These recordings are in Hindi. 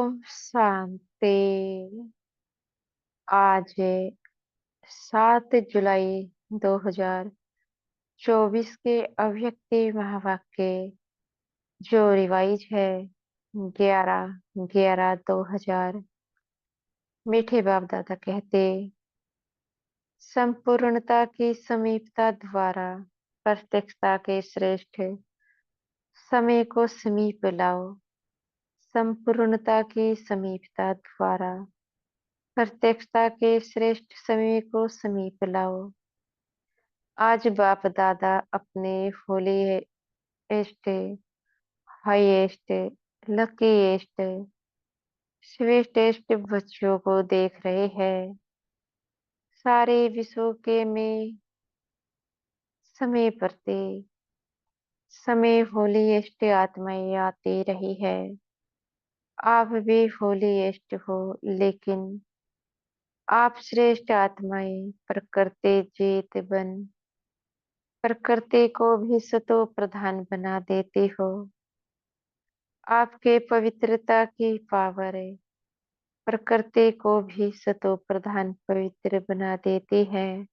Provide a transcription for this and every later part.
ओम शांति। आज है 7 जुलाई 2024 के अव्यक्ति महावाक्य जो रिवाइज है 11/11/2000। मीठे बाप दादा कहते, संपूर्णता की समीपता द्वारा प्रत्यक्षता के श्रेष्ठ समय को समीप लाओ। संपूर्णता की समीपता द्वारा प्रत्यक्षता के श्रेष्ठ समय को समीप लाओ। आज बाप दादा अपने होलीएस्ट, हाईएस्ट, लकीएस्ट, स्वीटेस्ट बच्चों को देख रहे हैं। सारे विश्व के में समय प्रति समय होलीएस्ट आत्माएं आती रही है। आप भी होलीएस्ट हो, लेकिन आप श्रेष्ठ आत्माएं प्रकृति जीत बन प्रकृति को भी सतो प्रधान बना देती हो। आपके पवित्रता की पावर प्रकृति को भी सतो प्रधान पवित्र बना देती है।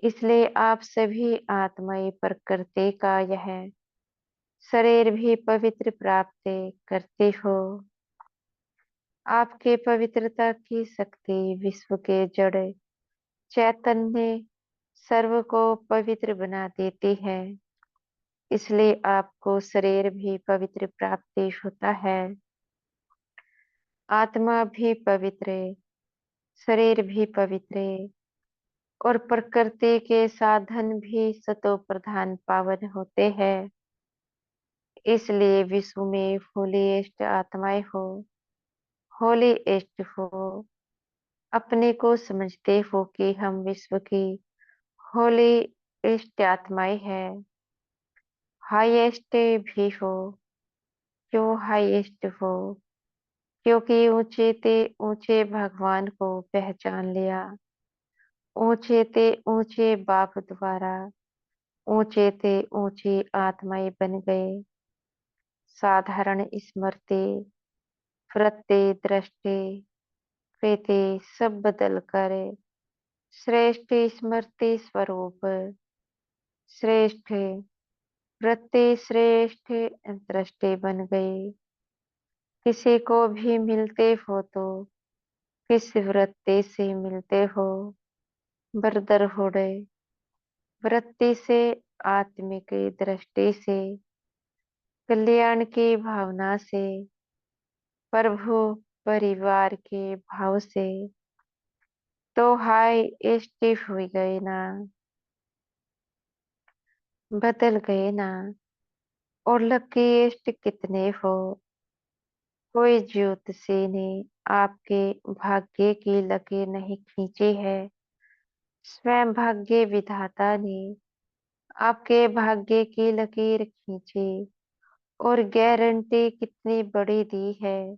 इसलिए आप सभी आत्माएं प्रकृति का यह शरीर भी पवित्र प्राप्त करते हो। आपके पवित्रता की शक्ति विश्व के जड़ चैतन्य सर्व को पवित्र बना देती है। इसलिए आपको शरीर भी पवित्र प्राप्ति होता है। आत्मा भी पवित्र, शरीर भी पवित्र और प्रकृति के साधन भी सतो प्रधान पावन होते हैं। इसलिए विश्व में होलीएस्ट आत्माएं हो, होलीएस्ट हो। अपने को समझते हो कि हम विश्व की होलीएस्ट आत्माएं हैं। हाईएस्ट भी हो, क्यों हाईएस्ट हो? क्योंकि ऊंचे ते ऊंचे भगवान को पहचान लिया। ऊंचे ते ऊंचे बाप द्वारा ऊंचे ते ऊंची आत्माएं बन गए। साधारण स्मृति, वृत्ति, दृष्टि, प्रीति सब बदल कर श्रेष्ठ स्मृति स्वरूप, श्रेष्ठ वृत्ति, श्रेष्ठ दृष्टि बन गई। किसी को भी मिलते हो तो किस वृत्ति से मिलते हो? ब्रदरहुड वृत्ति से, आत्मिक दृष्टि से, कल्याण की भावना से, प्रभु परिवार के भाव से, तो हाई स्टिफ हुई गए ना, बदल गए ना। और लकीएस्ट कितने हो? कोई ज्योतिषी ने आपके भाग्य की लकीर नहीं खींची है। स्वयं भाग्य विधाता ने आपके भाग्य की लकीर खींची और गारंटी कितनी बड़ी दी है।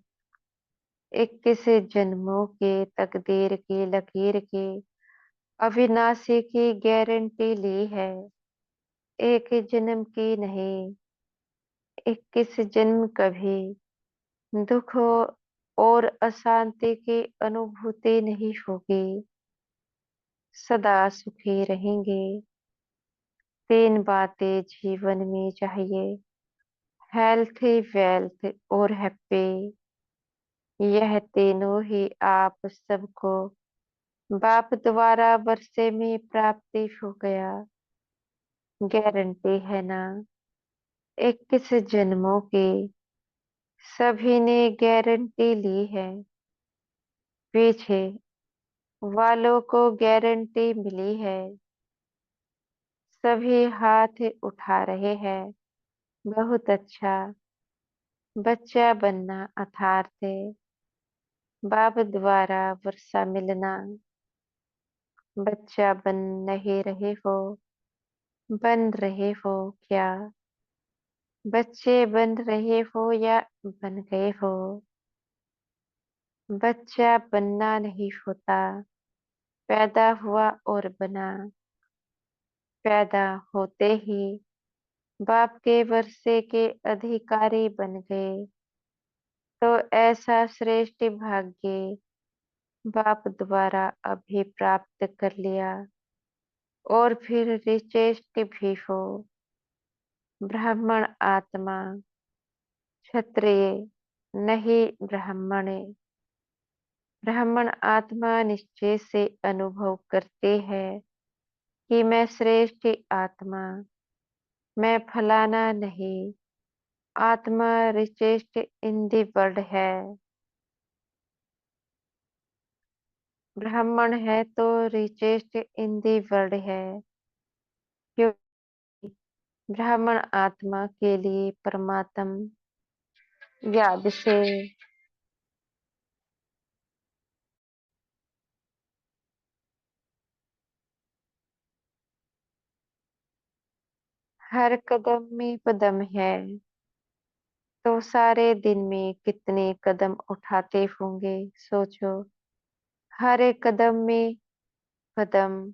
21 जन्मों के तकदीर की लकीर की अविनाशी की गारंटी ली है। एक जन्म की नहीं, 21 जन्म। कभी दुख और अशांति की अनुभूति नहीं होगी। सदा सुखी रहेंगे। 3 बातें जीवन में चाहिए, हेल्थ, वेल्थ और हैप्पी। यह तीनों ही आप सबको बाप द्वारा वर्षे में प्राप्ति हो गया। गारंटी है ना? 21 जन्मों की सभी ने गारंटी ली है। पीछे वालों को गारंटी मिली है। सभी हाथ उठा रहे हैं। बहुत अच्छा। बच्चा बनना अर्थात बाप द्वारा वर्षा मिलना। बच्चा बन नहीं रहे हो, बन रहे हो क्या? बच्चे बन रहे हो या बन गए हो? बच्चा बनना नहीं होता, पैदा हुआ और बना। पैदा होते ही बाप के वर्षे के अधिकारी बन गए। तो ऐसा श्रेष्ठ भाग्य बाप द्वारा अभी प्राप्त कर लिया, और फिर ऋचेष्ट भी हो। ब्राह्मण आत्मा, क्षत्रिय नहीं ब्राह्मण। ब्राह्मण आत्मा निश्चय से अनुभव करते हैं कि मैं श्रेष्ठ आत्मा, मैं फलाना नहीं, आत्मा रिचेस्ट इन दी वर्ल्ड है। ब्राह्मण है तो रिचेस्ट इन दी वर्ल्ड है, क्योंकि ब्राह्मण आत्मा के लिए परमात्म याद से हर कदम में पदम है। तो सारे दिन में कितने कदम उठाते होंगे, सोचो। हर एक कदम में कदम,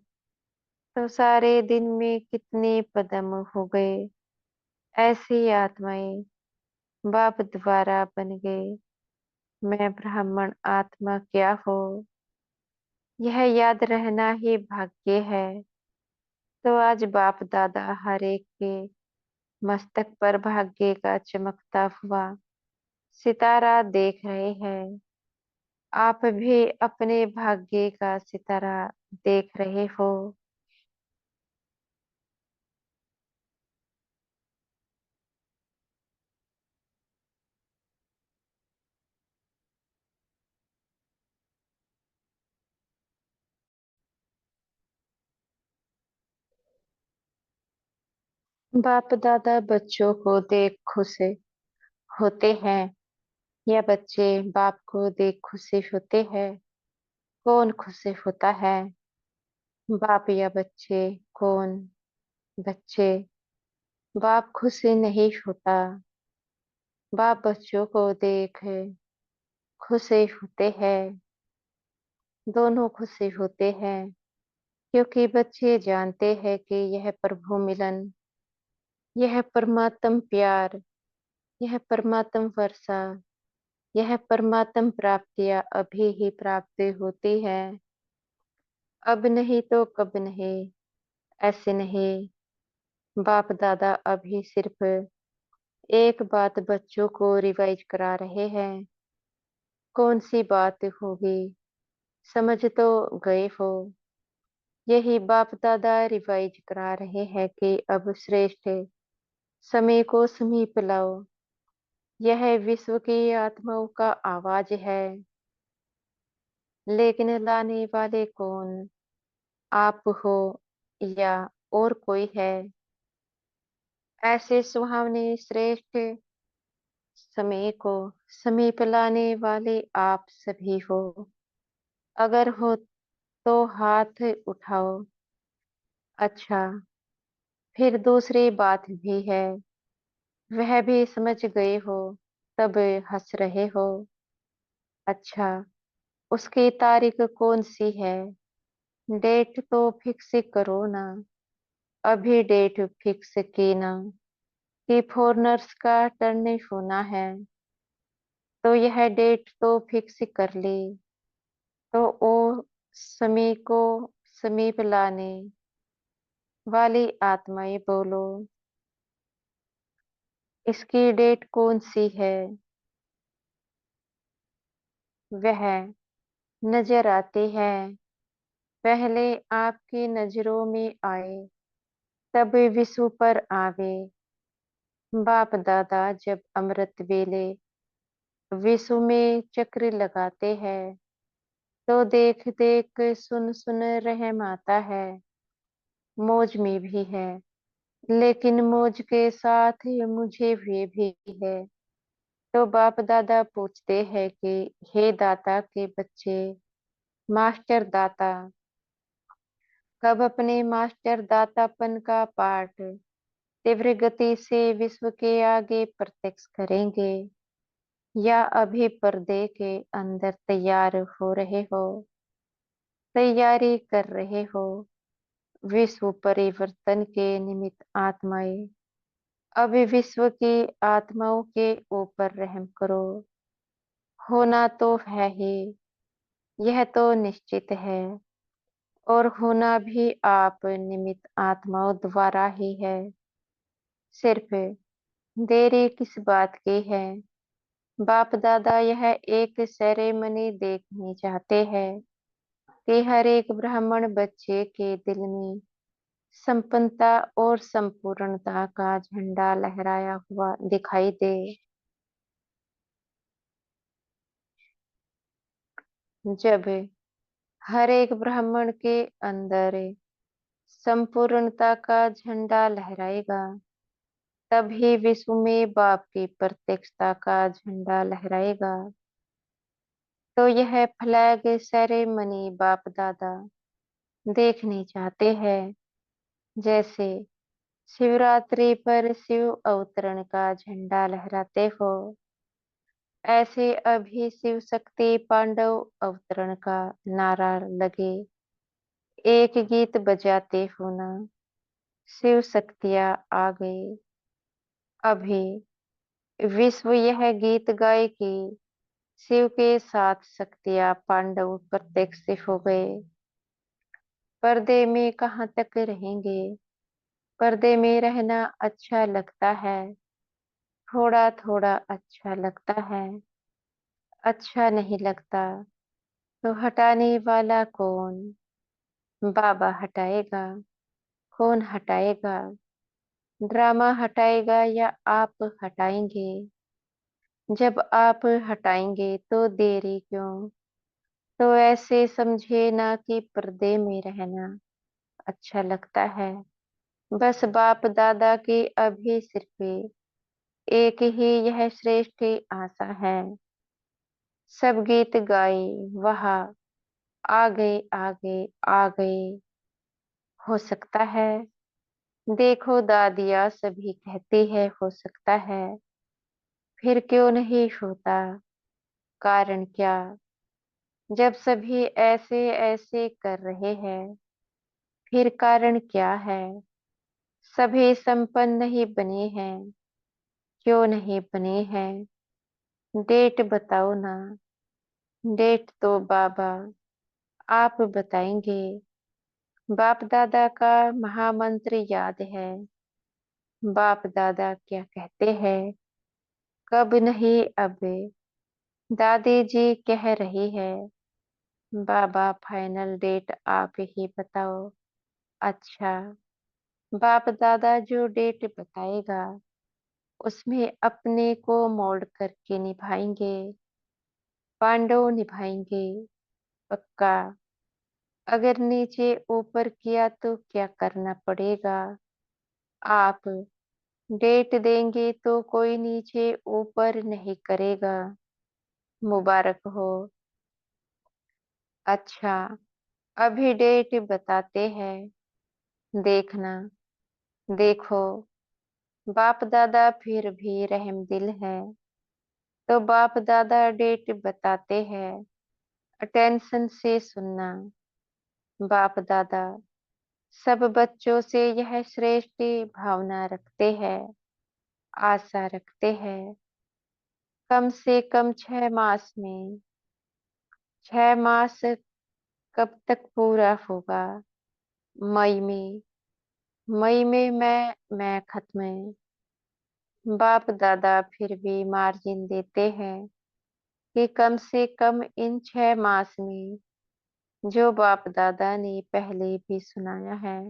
तो सारे दिन में कितने कदम हो गए। ऐसी आत्माएं बाप द्वारा बन गए। मैं ब्राह्मण आत्मा क्या हो, यह याद रहना ही भाग्य है। तो आज बाप दादा हर एक के मस्तक पर भाग्य का चमकता हुआ सितारा देख रहे हैं। आप भी अपने भाग्य का सितारा देख रहे हो। बाप दादा बच्चों को देख खुश होते हैं, या बच्चे बाप को देख खुशी होते हैं? कौन खुश होता है, बाप या बच्चे? कौन? बच्चे। बाप खुश नहीं होता। बाप बच्चों को देख खुश होते हैं। दोनों खुश होते हैं, क्योंकि बच्चे जानते हैं कि यह प्रभु मिलन, यह परमात्म प्यार, यह परमात्म वर्षा, यह परमात्म प्राप्तियां अभी ही प्राप्त होती है। अब नहीं तो कब नहीं, ऐसे नहीं। बाप दादा अभी सिर्फ एक बात बच्चों को रिवाइज करा रहे हैं। कौन सी बात होगी, समझ तो गए हो। यही बाप दादा रिवाइज करा रहे हैं कि अब श्रेष्ठ समय को समीप लाओ। यह विश्व की आत्माओं का आवाज है, लेकिन लाने वाले कौन? आप हो या और कोई है? ऐसे सुहावने श्रेष्ठ समय को समीप लाने वाले आप सभी हो। अगर हो तो हाथ उठाओ। अच्छा, फिर दूसरी बात भी है, वह भी समझ गए हो, तब हंस रहे हो। अच्छा, उसकी तारीख कौन सी है? डेट तो फिक्स करो ना। अभी डेट फिक्स की ना, कि फॉरनर्स का टर्न होना है, तो यह डेट तो फिक्स कर ली। तो ओ समय को समीप लाने वाली आत्माएं बोलो, इसकी डेट कौन सी है? वह नजर आते हैं, पहले आपकी नजरों में आए, तब विश्व पर आवे। बाप दादा जब अमृत वेले विश्व में चक्र लगाते हैं, तो देख देख सुन सुन रहम आता है। मौज में भी है, लेकिन मौज के साथ ही मुझे भी है। तो बाप दादा पूछते हैं कि हे दाता के बच्चे, मास्टर दाता, कब अपने मास्टर दातापन का पाठ तीव्र गति से विश्व के आगे प्रत्यक्ष करेंगे, या अभी पर्दे के अंदर तैयार हो रहे हो, तैयारी कर रहे हो? विश्व परिवर्तन के निमित्त आत्माएं, अभी विश्व की आत्माओं के ऊपर रहम करो। होना तो है ही, यह तो निश्चित है। और होना भी आप निमित्त आत्माओं द्वारा ही है। सिर्फ देरी किस बात की है? बाप दादा यह एक सेरेमनी देखनी चाहते हैं कि हर एक ब्राह्मण बच्चे के दिल में संपन्नता और संपूर्णता का झंडा लहराया हुआ दिखाई दे। जब हर एक ब्राह्मण के अंदर संपूर्णता का झंडा लहराएगा, तभी विश्व में बाप की प्रत्यक्षता का झंडा लहराएगा। तो यह फ्लैग सेरेमनी बाप दादा देखनी चाहते हैं, जैसे शिवरात्रि पर शिव अवतरण का झंडा लहराते हो, ऐसे अभी शिव शक्ति पांडव अवतरण का नारा लगे एक गीत बजाते हो ना, शिव शक्तियाँ आ गई। अभी विश्व यह गीत गाए कि शिव के साथ शक्तियाँ पांडव प्रत्यक्ष हो गए। पर्दे में कहाँ तक रहेंगे? पर्दे में रहना अच्छा लगता है, थोड़ा थोड़ा अच्छा लगता है। अच्छा नहीं लगता तो हटाने वाला कौन? बाबा हटाएगा। कौन हटाएगा? ड्रामा हटाएगा या आप हटाएंगे? जब आप हटाएंगे तो देरी क्यों? तो ऐसे समझे ना कि पर्दे में रहना अच्छा लगता है। बस बाप दादा की अभी सिर्फ एक ही यह श्रेष्ठ आशा है। सब गीत गाए, वहाँ आ गए आ गए आ गए। हो सकता है, देखो दादिया सभी कहती है हो सकता है। फिर क्यों नहीं होता? कारण क्या? जब सभी ऐसे ऐसे कर रहे हैं, फिर कारण क्या है? सभी संपन्न नहीं बने हैं। क्यों नहीं बने हैं? डेट बताओ ना। डेट तो बाबा आप बताएंगे। बाप दादा का महामंत्र याद है। बाप दादा क्या कहते हैं? कब नहीं अब। दादी जी कह रही है, बाबा फाइनल डेट आप ही बताओ। अच्छा, बाप दादा जो डेट बताएगा उसमें अपने को मोल्ड करके निभाएंगे। पांडव निभाएंगे पक्का। अगर नीचे ऊपर किया तो क्या करना पड़ेगा? आप डेट देंगे तो कोई नीचे ऊपर नहीं करेगा। मुबारक हो। अच्छा, अभी डेट बताते हैं, देखना। देखो, बाप दादा फिर भी रहमदिल है। तो बाप दादा डेट बताते हैं, अटेंशन से सुनना। बाप दादा सब बच्चों से यह श्रेष्ठ भावना रखते हैं, आशा रखते हैं। कम से कम 6 मास में। 6 मास कब तक पूरा होगा? मई में। मई में मैं खत्म है। बाप दादा फिर भी मार्जिन देते हैं कि कम से कम इन 6 मास में जो बाप दादा ने पहले भी सुनाया है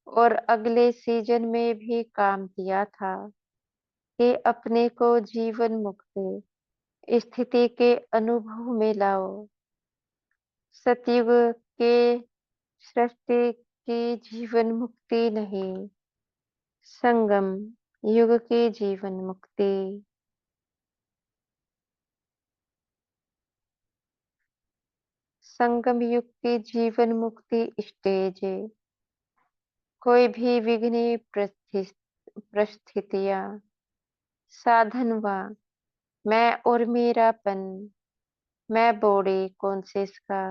और अगले सीजन में भी काम किया था कि अपने को जीवन मुक्त स्थिति के अनुभव में लाओ। सतयुग के सृष्टि की जीवन मुक्ति नहीं, संगम युग की जीवन मुक्ति। संगम युग की जीवन मुक्ति स्टेज। कोई भी विघ्न परिस्थितियां साधन व मैं और मेरापन, मैं बॉडी कॉन्शियस का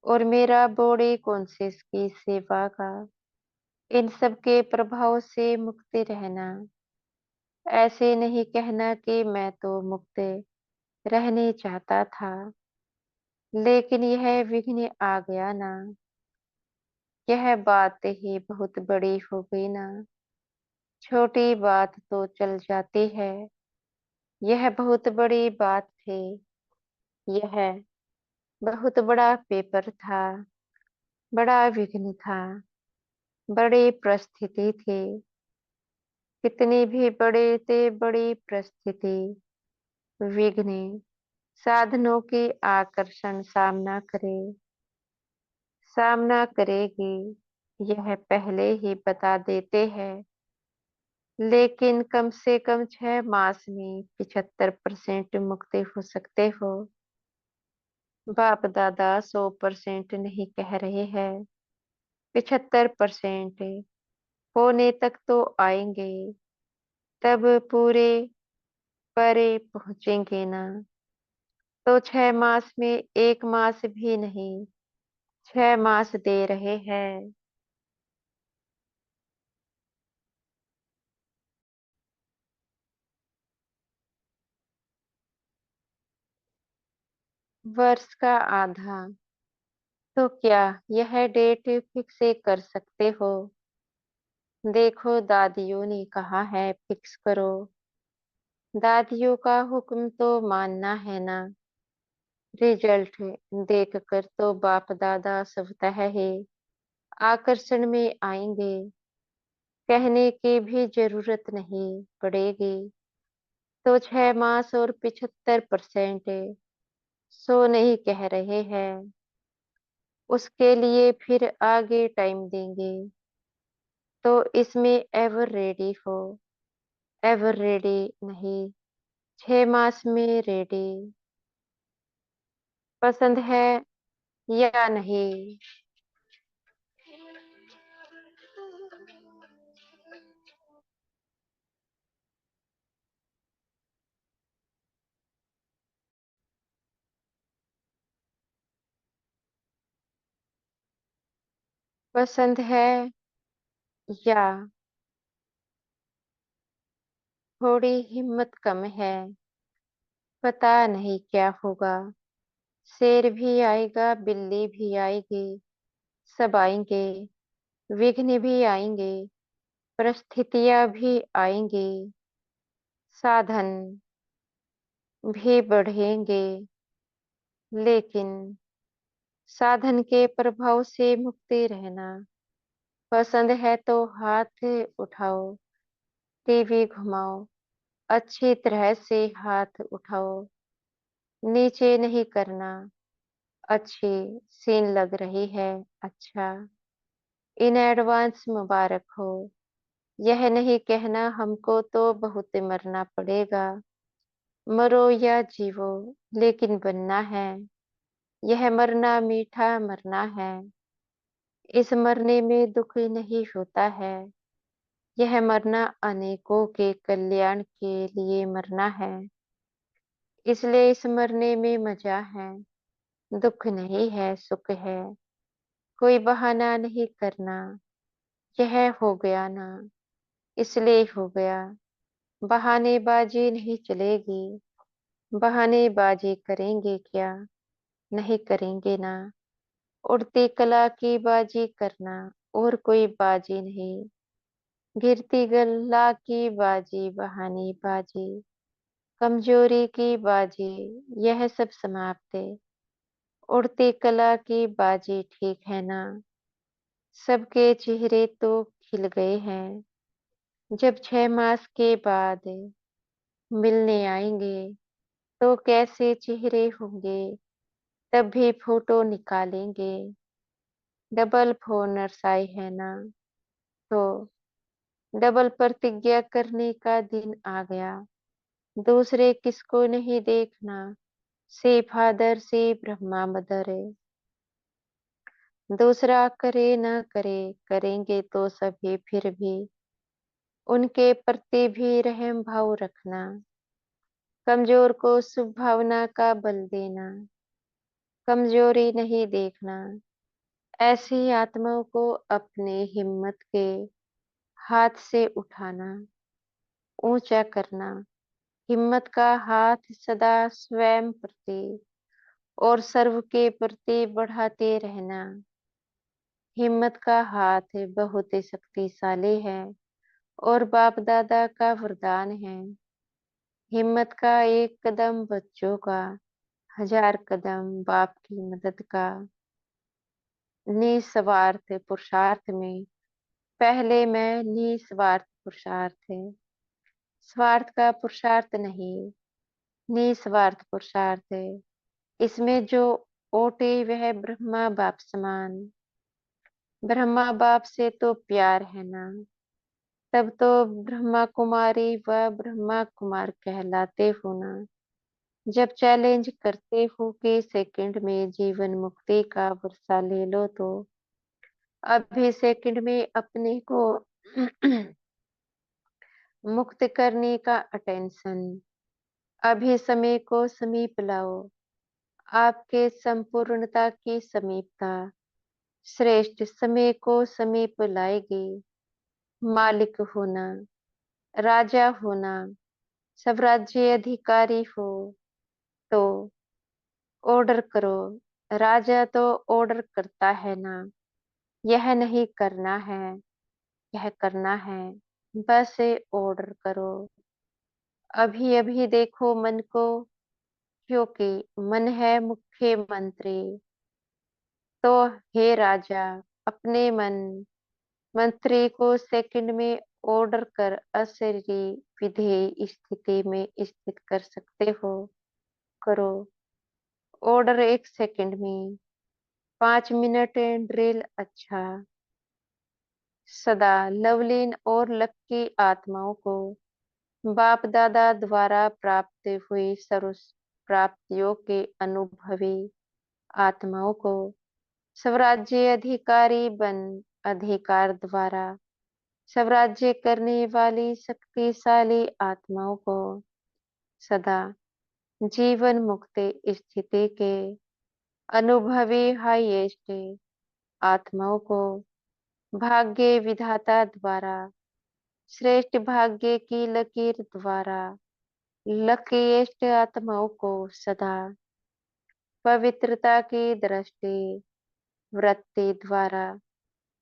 और मेरा बॉडी कॉन्शियस की सेवा का, इन सब के प्रभाव से मुक्त रहना। ऐसे नहीं कहना कि मैं तो मुक्त रहने चाहता था, लेकिन यह विघ्न आ गया ना। यह बात ही बहुत बड़ी हो गई ना। छोटी बात तो चल जाती है, यह बहुत बड़ी बात थी। यह बहुत बड़ा पेपर था, बड़ा विघ्न था, बड़ी परिस्थिति थी। कितनी भी बड़े थे, बड़ी परिस्थिति, विघ्न, साधनों की आकर्षण सामना करेगी, यह पहले ही बता देते हैं। लेकिन कम से कम 6 मास में 75% मुक्ति हो सकते हो। बाप दादा 100% नहीं कह रहे हैं, 75% होने तक तो आएंगे, तब पूरे परे पहुंचेंगे ना। तो 6 मास में 1 मास भी नहीं, 6 मास दे रहे हैं। वर्ष का आधा, तो क्या यह डेट फिक्स कर सकते हो? देखो, दादियों ने कहा है फिक्स करो। दादियों का हुक्म तो मानना है ना। रिजल्ट देख कर तो बाप दादा स्वतः ही आकर्षण में आएंगे, कहने की भी जरूरत नहीं पड़ेगी। तो 6 मास और 75% सो नहीं कह रहे हैं, उसके लिए फिर आगे टाइम देंगे। तो इसमें एवर रेडी हो, एवर रेडी नहीं, 6 मास में रेडी। पसंद है या नहीं? पसंद है या थोड़ी हिम्मत कम है? पता नहीं क्या होगा। शेर भी आएगा, बिल्ली भी आएगी, सब आएंगे, विघ्न भी आएंगे, परिस्थितियां भी आएंगी, साधन भी बढ़ेंगे, लेकिन साधन के प्रभाव से मुक्ति रहना। पसंद है तो हाथ उठाओ, टीवी घुमाओ, अच्छी तरह से हाथ उठाओ, नीचे नहीं करना। अच्छी सीन लग रही है, अच्छा, इन एडवांस मुबारक हो। यह नहीं कहना हमको तो बहुत मरना पड़ेगा, मरो या जीवो, लेकिन बनना है। यह मरना मीठा मरना है, इस मरने में दुख नहीं होता है। यह मरना अनेकों के कल्याण के लिए मरना है, इसलिए इस मरने में मजा है। दुख नहीं है, सुख है। कोई बहाना नहीं करना। यह हो गया ना, इसलिए हो गया। बहानेबाजी नहीं चलेगी। बहानेबाजी करेंगे क्या? नहीं करेंगे ना। उड़ती कला की बाजी करना, और कोई बाजी नहीं। गिरती गला की बाजी, बहानेबाजी, कमजोरी की बाजी, यह सब समाप्त है। उड़ती कला की बाजी ठीक है ना। सबके चेहरे तो खिल गए हैं। जब 6 मास के बाद मिलने आएंगे, तो कैसे चेहरे होंगे, तब भी फोटो निकालेंगे। डबल फोनर्स आए है ना, तो डबल प्रतिज्ञा करने का दिन आ गया। दूसरे किसको नहीं देखना, से फादर से ब्रह्मा मदर है। दूसरा करे न करे, करेंगे तो सभी फिर भी। उनके प्रति भी रहम भाव रखना। कमजोर को शुभ भावना का बल देना, कमजोरी नहीं देखना। ऐसी आत्माओं को अपने हिम्मत के हाथ से उठाना, ऊंचा करना, हिम्मत का हाथ सदा स्वयं प्रति और सर्व के प्रति बढ़ाते रहना। हिम्मत का हाथ बहुत ही शक्तिशाली है और बाप दादा का वरदान है। हिम्मत का एक कदम बच्चों का, 1000 कदम बाप की मदद का। निस्वार्थ पुरुषार्थ में पहले मैं निस्वार्थ पुरुषार्थ है। स्वार्थ का पुरुषार्थ नहीं, निस्वार्थ पुरुषार्थ है। इसमें जो ओटे वह ब्रह्मा बाप समान। ब्रह्मा बाप से तो प्यार है ना, तब तो ब्रह्मा कुमारी व ब्रह्मा कुमार कहलाते हो ना। जब चैलेंज करते हो कि सेकंड में जीवन मुक्ति का वर्षा ले लो, तो अभी सेकंड में अपने को मुक्त करने का अटेंशन, अभी समय को समीप लाओ। आपके संपूर्णता की समीपता श्रेष्ठ समय को समीप लाएगी। मालिक होना, राजा होना, सब राज्य अधिकारी हो तो ऑर्डर करो। राजा तो ऑर्डर करता है ना, यह नहीं करना है, यह करना है, बस ऑर्डर करो। अभी अभी देखो मन को, क्योंकि मन है मुख्यमंत्री। तो हे राजा, अपने मन मंत्री को सेकंड में ऑर्डर कर अशरीरी विधेय स्थिति में स्थित कर सकते हो। करो ऑर्डर 1 सेकंड में, 5 मिनट ड्रिल। अच्छा, सदा लवलीन और लक्की आत्माओं को बाप दादा द्वारा प्राप्त हुई सर्व प्राप्तियों के अनुभवी आत्माओं को स्वराज्य अधिकारी बन अधिकार द्वारा स्वराज्य करने वाली शक्तिशाली आत्माओं को सदा जीवन मुक्त स्थिति के अनुभवी हाईएस्ट आत्माओं को भाग्य विधाता द्वारा श्रेष्ठ भाग्य की लकीर द्वारा लकीएस्ट आत्माओं को सदा पवित्रता की दृष्टि वृत्ति द्वारा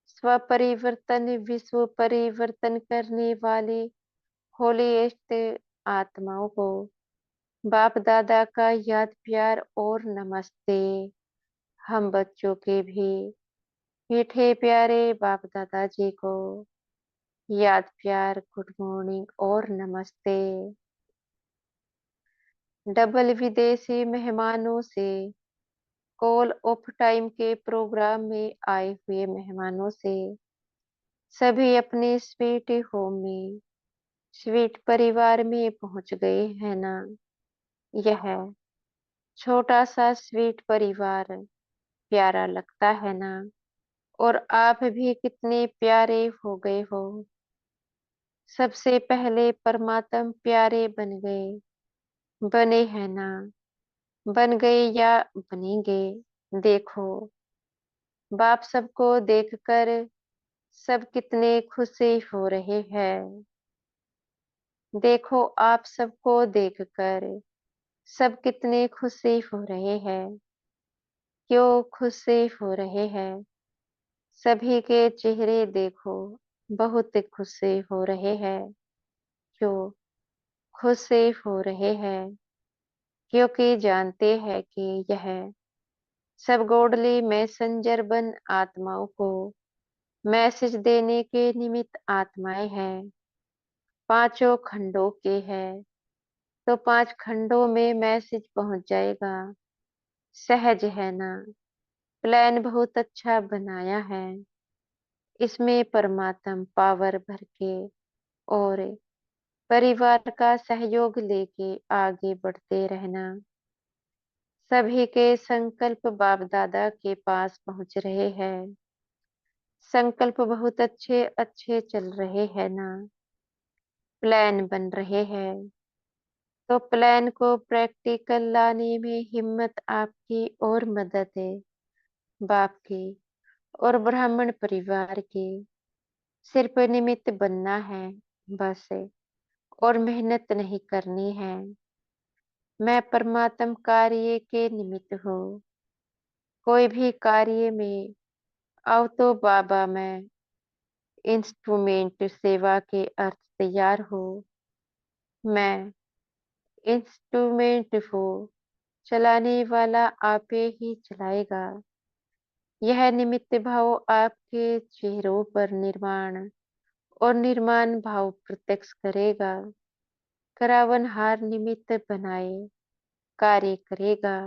स्वपरिवर्तन विश्व परिवर्तन करने वाली होलीएस्ट आत्माओं को बाप दादा का याद प्यार और नमस्ते। हम बच्चों के भी मीठे प्यारे बाप दादा जी को याद प्यार, गुड मॉर्निंग और नमस्ते। डबल विदेशी मेहमानों से, कॉल ऑफ टाइम के प्रोग्राम में आए हुए मेहमानों से, सभी अपने स्वीट होम में, स्वीट परिवार में पहुंच गए हैं ना। यह छोटा सा स्वीट परिवार प्यारा लगता है ना, और आप भी कितने प्यारे हो गए हो। सबसे पहले परमात्म प्यारे बन गए, बने हैं ना, बन गए या बनेंगे। देखो बाप सबको देखकर सब कितने खुशी हो रहे हैं। देखो आप सबको देखकर सब कितने खुशी हो रहे हैं। क्यों खुशी हो रहे हैं? सभी के चेहरे देखो बहुत खुशी हो रहे हैं। क्यों खुशी हो रहे हैं? क्योंकि जानते हैं कि यह सब गॉडली मैसेंजर बन आत्माओं को मैसेज देने के निमित्त आत्माएं हैं। पांचों खंडों के हैं, तो 5 खंडों में मैसेज पहुंच जाएगा। सहज है ना, प्लान बहुत अच्छा बनाया है। इसमें परमात्म पावर भर के और परिवार का सहयोग लेके आगे बढ़ते रहना। सभी के संकल्प बाप दादा के पास पहुंच रहे हैं। संकल्प बहुत अच्छे अच्छे चल रहे हैं ना, प्लान बन रहे हैं। तो प्लान को प्रैक्टिकल लाने में हिम्मत आपकी और मदद है बाप की और ब्राह्मण परिवार की। सिर्फ निमित्त बनना है बस है, और मेहनत नहीं करनी है। मैं परमात्म कार्य के निमित्त हूँ। कोई भी कार्य में आओ तो बाबा मैं इंस्ट्रूमेंट सेवा के अर्थ तैयार हो। मैं इंस्ट्रूमेंट हो, चलाने वाला आपे ही चलाएगा। यह निमित्त भाव आपके चेहरों पर निर्माण और निर्माण भाव प्रत्यक्ष करेगा। करावनहार निमित्त बनाए कार्य करेगा।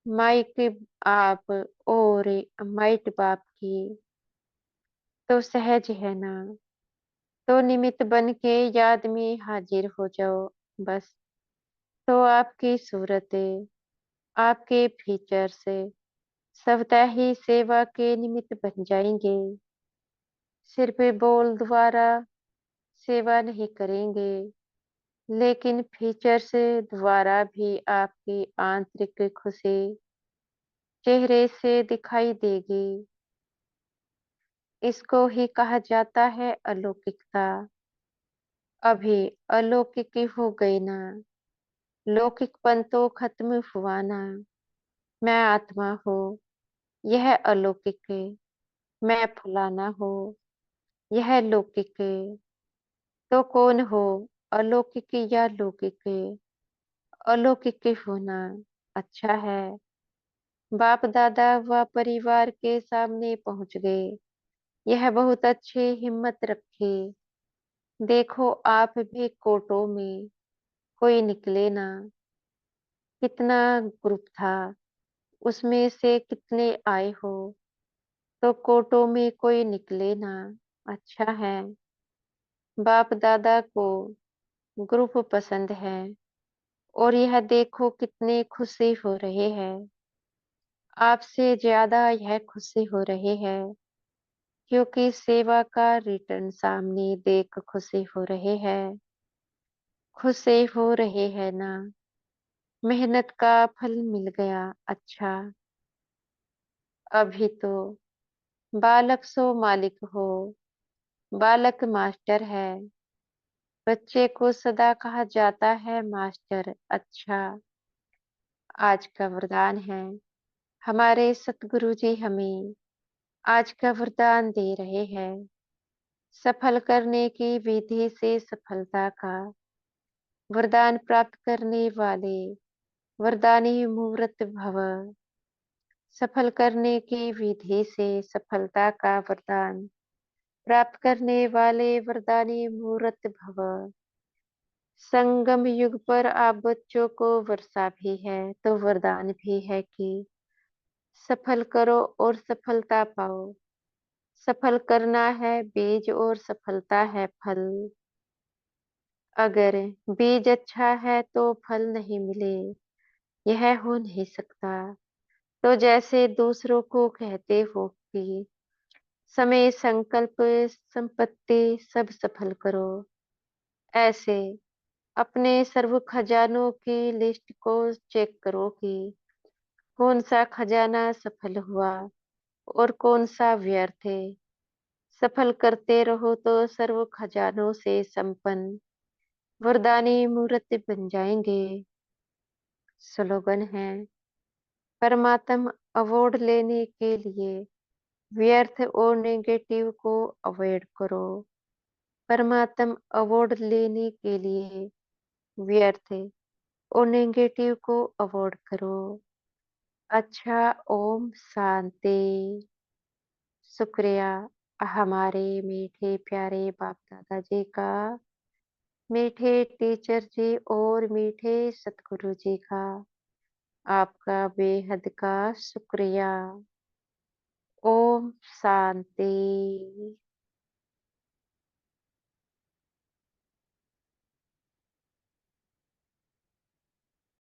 माइक आप और माइट बाप की तो सहज है ना। तो निमित्त बन के याद में हाजिर हो जाओ बस। तो आपकी सूरत, आपके फीचर से स्वतः ही सेवा के निमित्त बन जाएंगे। सिर्फ बोल द्वारा सेवा नहीं करेंगे, लेकिन फीचर्स द्वारा भी आपकी आंतरिक खुशी चेहरे से दिखाई देगी। इसको ही कहा जाता है अलौकिकता। अभी अलौकिक हो गई ना, लौकिकपन तो खत्म हुआ ना। मैं आत्मा हूँ, यह अलौकिक है। मैं फलाना हूँ, यह लौकिक है। तो कौन हो, अलौकिक या लौकिक? अलौकिक होना अच्छा है। बाप दादा व परिवार के सामने पहुंच गए। यह बहुत अच्छी हिम्मत रखी। देखो आप भी कोटों में कोई निकले ना। कितना ग्रुप था, उसमें से कितने आए हो। तो कोटों में कोई निकले ना। अच्छा है। बाप दादा को ग्रुप पसंद है। और यह देखो कितने खुशी हो रहे हैं। आपसे ज्यादा यह खुशी हो रहे हैं, क्योंकि सेवा का रिटर्न सामने देख खुशी हो रहे हैं। खुशी हो रहे हैं ना। मेहनत का फल मिल गया। अच्छा, अभी तो बालक सो मालिक हो। बालक मास्टर है। बच्चे को सदा कहा जाता है मास्टर। अच्छा, आज का वरदान है। हमारे सतगुरु जी हमें आज का वरदान दे रहे हैं। सफल करने की विधि से सफलता का वरदान प्राप्त करने वाले वरदानी मुहूर्त भव। सफल करने की विधि से सफलता का वरदान प्राप्त करने वाले वरदानी मुहूर्त भव। संगम युग पर आप बच्चों को वर्षा भी है तो वरदान भी है कि सफल करो और सफलता पाओ। सफल करना है बीज और सफलता है फल। अगर बीज अच्छा है तो फल नहीं मिले, यह हो नहीं सकता। तो जैसे दूसरों को कहते हो कि समय, संकल्प, संपत्ति सब सफल करो, ऐसे अपने सर्व खजानों की लिस्ट को चेक करो कि कौन सा खजाना सफल हुआ और कौन सा व्यर्थ है। सफल करते रहो तो सर्व खजानों से संपन्न वरदानी मूर्त बन जाएंगे। स्लोगन है, परमात्म अवार्ड लेने के लिए व्यर्थ और नेगेटिव को अवॉइड करो। परमात्म अवार्ड लेने के लिए व्यर्थ और नेगेटिव को अवॉइड करो। अच्छा, ओम शांति। शुक्रिया हमारे मीठे प्यारे बाप दादा जी का, मीठे टीचर जी और मीठे सतगुरु जी का। आपका बेहद का शुक्रिया। ओम शांति।